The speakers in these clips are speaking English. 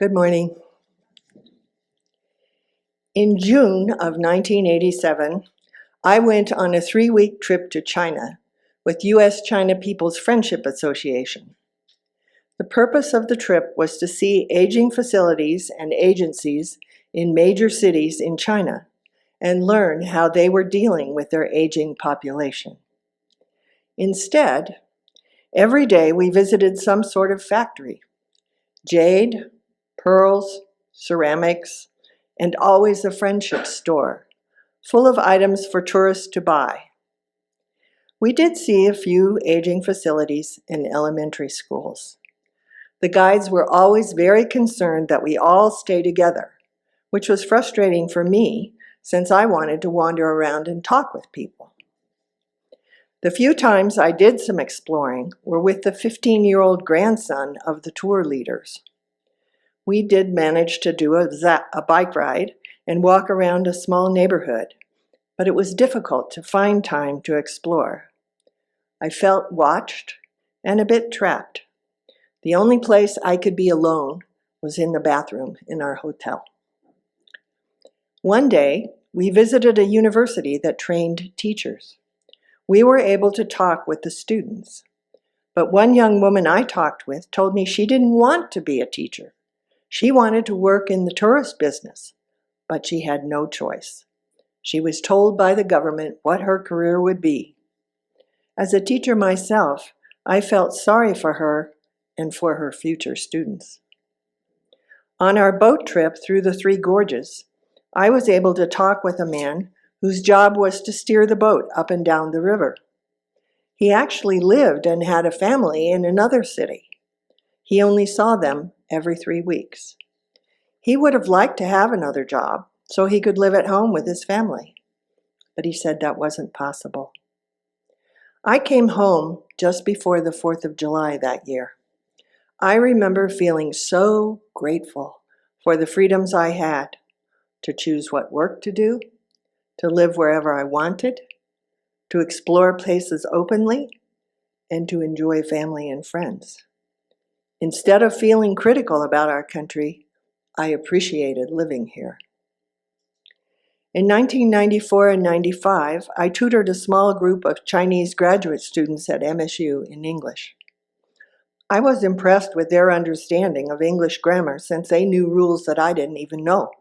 Good morning. In June of 1987, I went on a 3-week trip to China with U.S.-China People's Friendship Association. The purpose of the trip was to see aging facilities and agencies in major cities in China and learn how they were dealing with their aging population. Instead, every day we visited some sort of factory: jade, pearls, ceramics, and always a friendship store, full of items for tourists to buy. We did see a few aging facilities in elementary schools. The guides were always very concerned that we all stay together, which was frustrating for me since I wanted to wander around and talk with people. The few times I did some exploring were with the 15-year-old grandson of the tour leaders. We did manage to do a bike ride and walk around a small neighborhood, but it was difficult to find time to explore. I felt watched and a bit trapped. The only place I could be alone was in the bathroom in our hotel. One day, we visited a university that trained teachers. We were able to talk with the students, but one young woman I talked with told me she didn't want to be a teacher. She wanted to work in the tourist business, but she had no choice. She was told by the government what her career would be. As a teacher myself, I felt sorry for her and for her future students. On our boat trip through the Three Gorges, I was able to talk with a man whose job was to steer the boat up and down the river. He actually lived and had a family in another city. He only saw them every 3 weeks. He would have liked to have another job so he could live at home with his family, but he said that wasn't possible. I came home just before the 4th of July that year. I remember feeling so grateful for the freedoms I had to choose what work to do, to live wherever I wanted, to explore places openly, and to enjoy family and friends. Instead of feeling critical about our country, I appreciated living here. In 1994 and 95, I tutored a small group of Chinese graduate students at MSU in English. I was impressed with their understanding of English grammar since they knew rules that I didn't even know.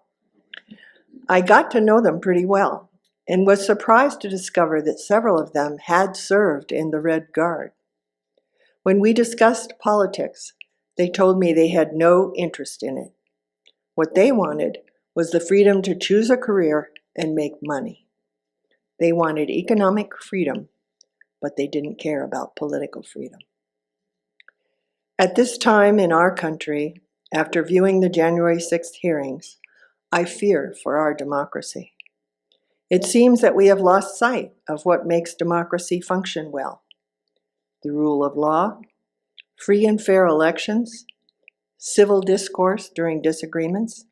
I got to know them pretty well and was surprised to discover that several of them had served in the Red Guard. When we discussed politics, they told me they had no interest in it. What they wanted was the freedom to choose a career and make money. They wanted economic freedom, but they didn't care about political freedom. At this time in our country, after viewing the January 6th hearings, I fear for our democracy. It seems that we have lost sight of what makes democracy function well: the rule of law, free and fair elections, civil discourse during disagreements,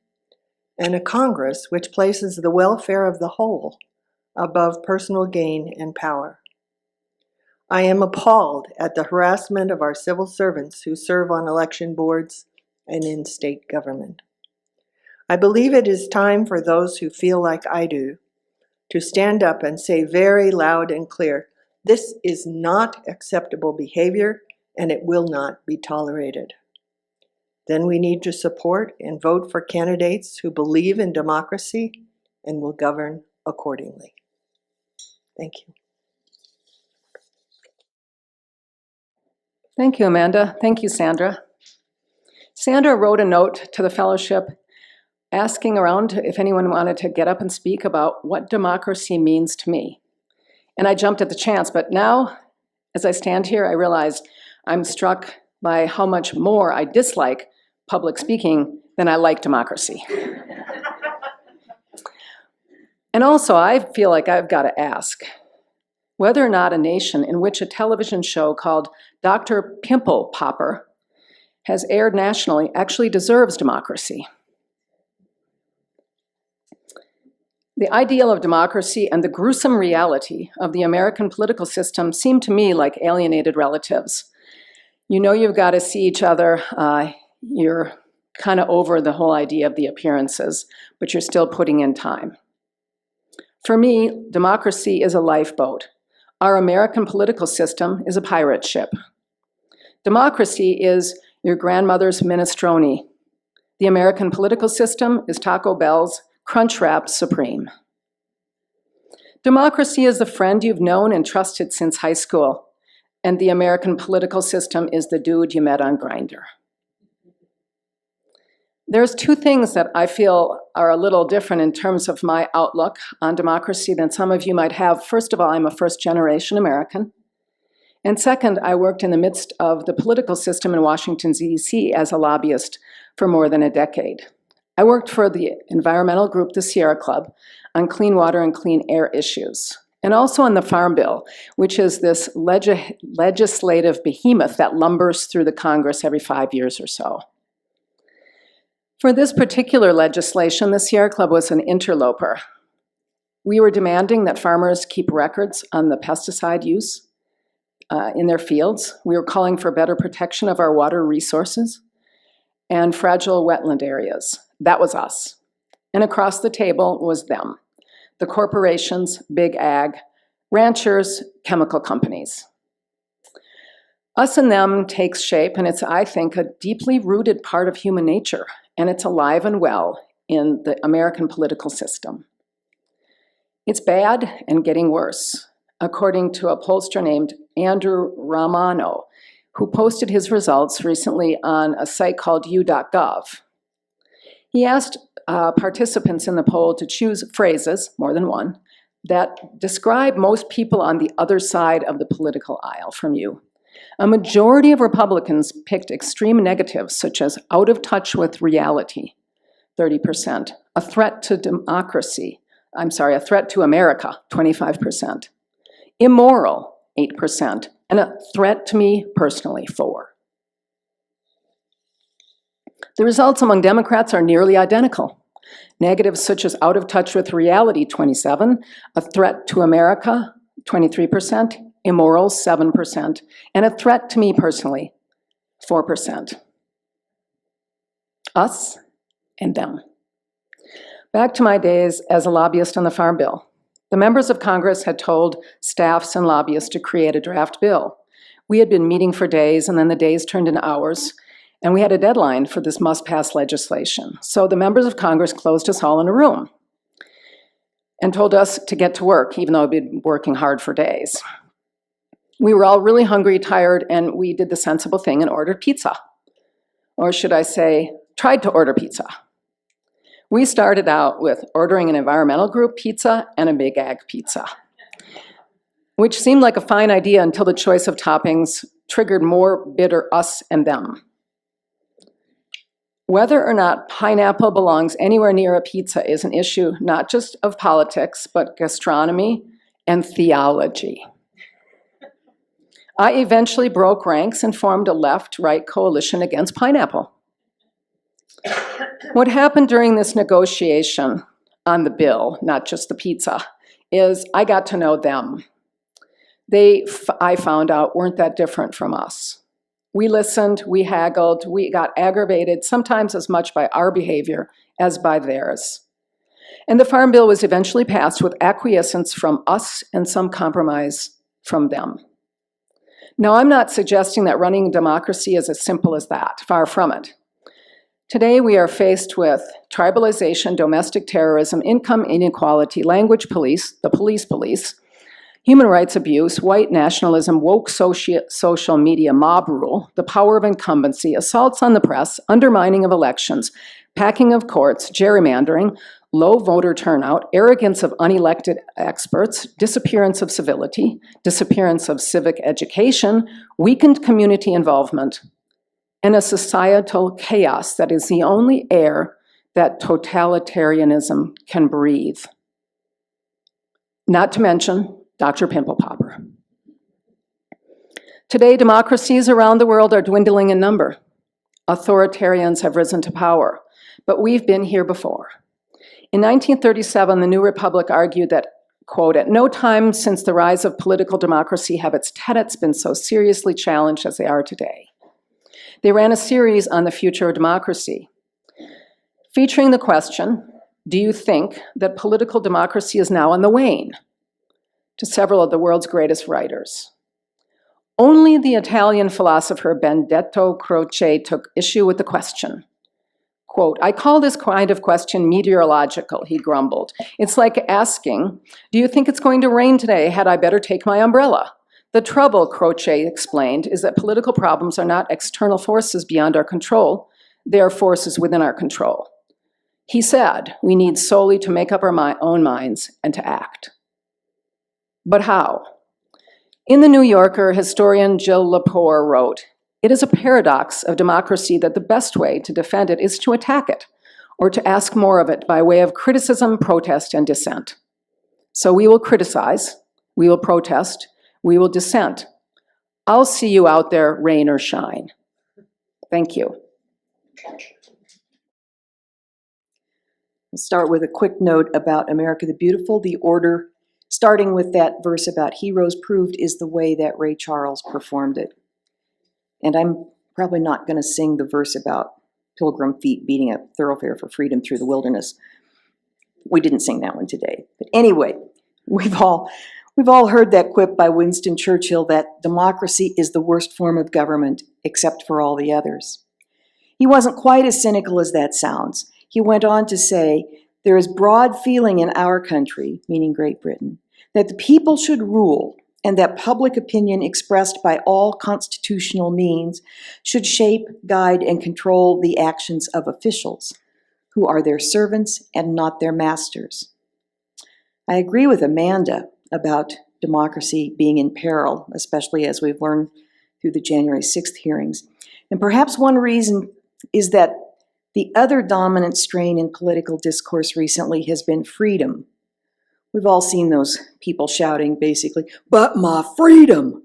and a Congress which places the welfare of the whole above personal gain and power. I am appalled at the harassment of our civil servants who serve on election boards and in state government. I believe it is time for those who feel like I do to stand up and say very loud and clear, this is not acceptable behavior and it will not be tolerated. Then we need to support and vote for candidates who believe in democracy and will govern accordingly. Thank you. Thank you, Amanda. Thank you, Sandra. Sandra wrote a note to the fellowship asking around if anyone wanted to get up and speak about what democracy means to me. And I jumped at the chance, but now, as I stand here, I realize I'm struck by how much more I dislike public speaking than I like democracy. And also, I feel like I've got to ask whether or not a nation in which a television show called Dr. Pimple Popper has aired nationally actually deserves democracy. The ideal of democracy and the gruesome reality of the American political system seem to me like alienated relatives. You know you've got to see each other, you're kind of over the whole idea of the appearances, but you're still putting in time. For me, democracy is a lifeboat. Our American political system is a pirate ship. Democracy is your grandmother's minestrone. The American political system is Taco Bell's Crunchwrap Supreme. Democracy is the friend you've known and trusted since high school, and the American political system is the dude you met on Grindr. There's two things that I feel are a little different in terms of my outlook on democracy than some of you might have. First of all, I'm a first-generation American. And second, I worked in the midst of the political system in Washington, D.C. as a lobbyist for more than a decade. I worked for the environmental group, the Sierra Club, on clean water and clean air issues, and also on the Farm Bill, which is this legislative behemoth that lumbers through the Congress every 5 years or so. For this particular legislation, the Sierra Club was an interloper. We were demanding that farmers keep records on the pesticide use in their fields. We were calling for better protection of our water resources and fragile wetland areas. That was us. And across the table was them, the corporations, big ag, ranchers, chemical companies. Us and them takes shape, and it's, I think, a deeply rooted part of human nature, and it's alive and well in the American political system. It's bad and getting worse, according to a pollster named Andrew Romano, who posted his results recently on a site called u.gov. He asked participants in the poll to choose phrases, more than one, that describe most people on the other side of the political aisle from you. A majority of Republicans picked extreme negatives, such as out of touch with reality, 30%, a threat to democracy, a threat to America, 25%, immoral, 8%, and a threat to me personally, 4%. The results among Democrats are nearly identical. Negatives such as out of touch with reality, 27%, a threat to America, 23%, immoral, 7%, and a threat to me personally, 4%. Us and them. Back to my days as a lobbyist on the Farm Bill. The members of Congress had told staffs and lobbyists to create a draft bill. We had been meeting for days, and then the days turned into hours, and we had a deadline for this must-pass legislation. So the members of Congress closed us all in a room and told us to get to work, even though we'd been working hard for days. We were all really hungry, tired, and we did the sensible thing and ordered pizza. Or should I say, tried to order pizza. We started out with ordering an environmental group pizza and a big ag pizza, which seemed like a fine idea until the choice of toppings triggered more bitter us and them. Whether or not pineapple belongs anywhere near a pizza is an issue not just of politics, but gastronomy and theology. I eventually broke ranks and formed a left-right coalition against pineapple. What happened during this negotiation on the bill, not just the pizza, is I got to know them. They, I found out, weren't that different from us. We listened, we haggled, we got aggravated, sometimes as much by our behavior as by theirs. And the Farm Bill was eventually passed with acquiescence from us and some compromise from them. Now, I'm not suggesting that running a democracy is as simple as that, far from it. Today, we are faced with tribalization, domestic terrorism, income inequality, language police, the police, human rights abuse, white nationalism, woke social media mob rule, the power of incumbency, assaults on the press, undermining of elections, packing of courts, gerrymandering, low voter turnout, arrogance of unelected experts, disappearance of civility, disappearance of civic education, weakened community involvement, and a societal chaos that is the only air that totalitarianism can breathe. Not to mention Dr. Pimple Popper. Today, democracies around the world are dwindling in number. Authoritarians have risen to power, but we've been here before. In 1937, the New Republic argued that, quote, "At no time since the rise of political democracy have its tenets been so seriously challenged as they are today." They ran a series on the future of democracy. featuring the question, do you think that political democracy is now on the wane? To several of the world's greatest writers. Only the Italian philosopher Benedetto Croce took issue with the question. Quote, I call this kind of question meteorological, he grumbled. It's like asking, do you think it's going to rain today? Had I better take my umbrella? The trouble, Croce explained, is that political problems are not external forces beyond our control. They are forces within our control. He said, we need solely to make up our own minds and to act. But how? In The New Yorker, historian Jill Lepore wrote, it is a paradox of democracy that the best way to defend it is to attack it, or to ask more of it by way of criticism, protest, and dissent. So we will criticize, we will protest, we will dissent. I'll see you out there, rain or shine. Thank you. I'll start with a quick note about America the Beautiful. The order, starting with that verse about heroes proved, is the way that Ray Charles performed it. And I'm probably not going to sing the verse about pilgrim feet beating a thoroughfare for freedom through the wilderness. We didn't sing that one today. But anyway, we've all heard that quip by Winston Churchill that democracy is the worst form of government except for all the others. He wasn't quite as cynical as that sounds. He went on to say, there is broad feeling in our country, meaning Great Britain, that the people should rule and that public opinion expressed by all constitutional means should shape, guide, and control the actions of officials, who are their servants and not their masters. I agree with Amanda about democracy being in peril, especially as we've learned through the January 6th hearings. And perhaps one reason is that the other dominant strain in political discourse recently has been freedom. We've all seen those people shouting basically, but my freedom,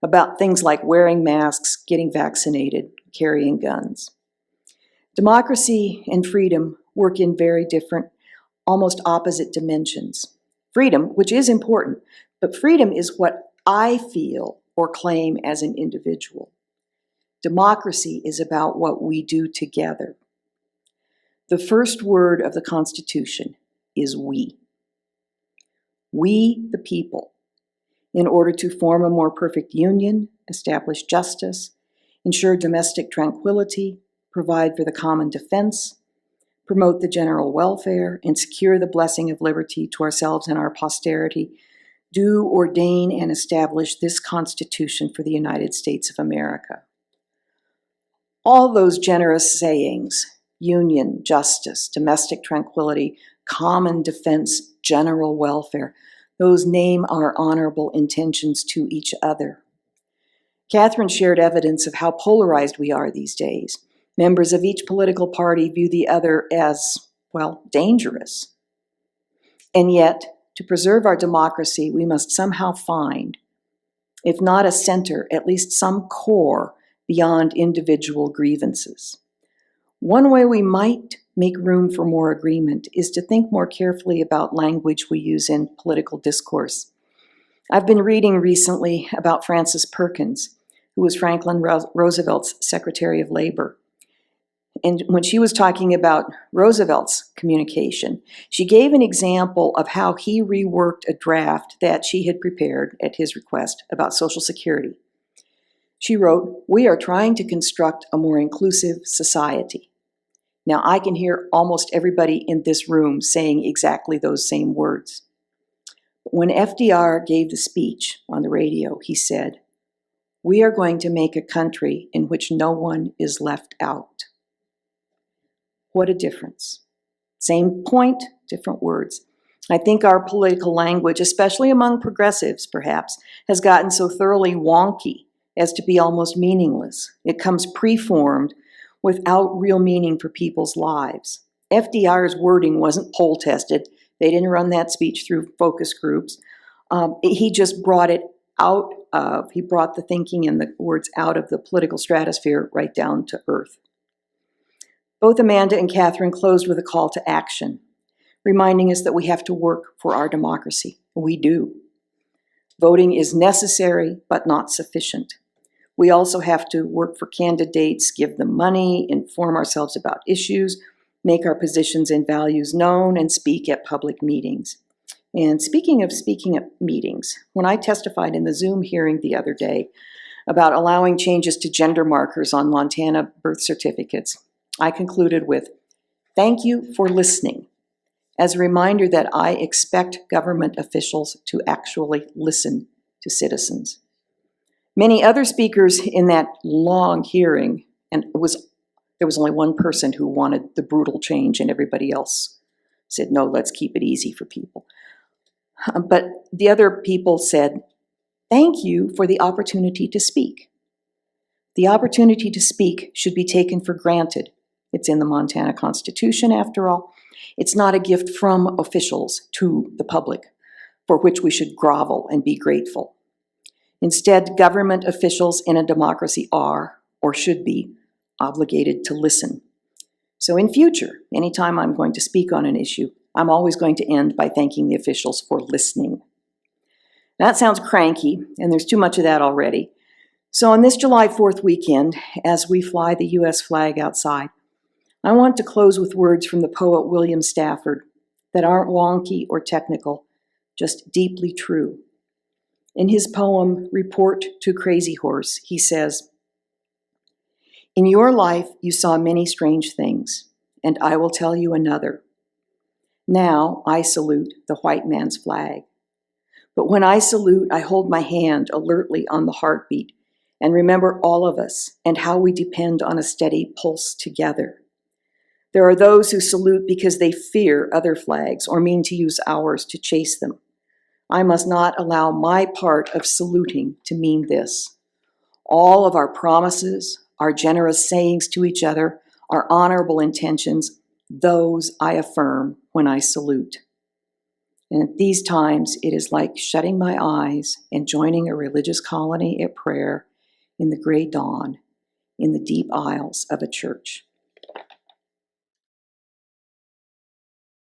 about things like wearing masks, getting vaccinated, carrying guns. Democracy and freedom work in very different, almost opposite dimensions. Freedom, which is important, but freedom is what I feel or claim as an individual. Democracy is about what we do together. The first word of the Constitution is we. We, the people, in order to form a more perfect union, establish justice, ensure domestic tranquility, provide for the common defense, promote the general welfare, and secure the blessing of liberty to ourselves and our posterity, do ordain and establish this Constitution for the United States of America. All those generous sayings, union, justice, domestic tranquility, common defense, general welfare, those name our honorable intentions to each other. Kathryn shared evidence of how polarized we are these days. Members of each political party view the other as, well, dangerous. And yet, to preserve our democracy, we must somehow find, if not a center, at least some core beyond individual grievances. One way we might make room for more agreement is to think more carefully about language we use in political discourse. I've been reading recently about Frances Perkins, who was Franklin Roosevelt's Secretary of Labor. And when she was talking about Roosevelt's communication, she gave an example of how he reworked a draft that she had prepared at his request about Social Security. She wrote, "We are trying to construct a more inclusive society." Now, I can hear almost everybody in this room saying exactly those same words. But when FDR gave the speech on the radio, he said, "We are going to make a country in which no one is left out." What a difference. Same point, different words. I think our political language, especially among progressives perhaps, has gotten so thoroughly wonky as to be almost meaningless. It comes preformed without real meaning for people's lives. FDR's wording wasn't poll tested. They didn't run that speech through focus groups. He just brought it out of, he brought the thinking and the words out of the political stratosphere right down to earth. Both Amanda and Kathryn closed with a call to action, reminding us that we have to work for our democracy. We do. Voting is necessary, but not sufficient. We also have to work for candidates, give them money, inform ourselves about issues, make our positions and values known, and speak at public meetings. And speaking of speaking at meetings, when I testified in the Zoom hearing the other day about allowing changes to gender markers on Montana birth certificates, I concluded with, "Thank you for listening," as a reminder that I expect government officials to actually listen to citizens. Many other speakers in that long hearing, and there was only one person who wanted the brutal change and everybody else said, no, let's keep it easy for people. But the other people said, thank you for the opportunity to speak. The opportunity to speak should be taken for granted. It's in the Montana Constitution, after all. It's not a gift from officials to the public, for which we should grovel and be grateful. Instead, government officials in a democracy are, or should be, obligated to listen. So in future, anytime I'm going to speak on an issue, I'm always going to end by thanking the officials for listening. That sounds cranky, and there's too much of that already. So on this July 4th weekend, as we fly the U.S. flag outside, I want to close with words from the poet William Stafford that aren't wonky or technical, just deeply true. In his poem, Report to Crazy Horse, he says, "In your life you saw many strange things, and I will tell you another. Now I salute the white man's flag. But when I salute, I hold my hand alertly on the heartbeat and remember all of us and how we depend on a steady pulse together. There are those who salute because they fear other flags or mean to use ours to chase them. I must not allow my part of saluting to mean this. All of our promises, our generous sayings to each other, our honorable intentions, those I affirm when I salute. And at these times, it is like shutting my eyes and joining a religious colony at prayer in the gray dawn, in the deep aisles of a church."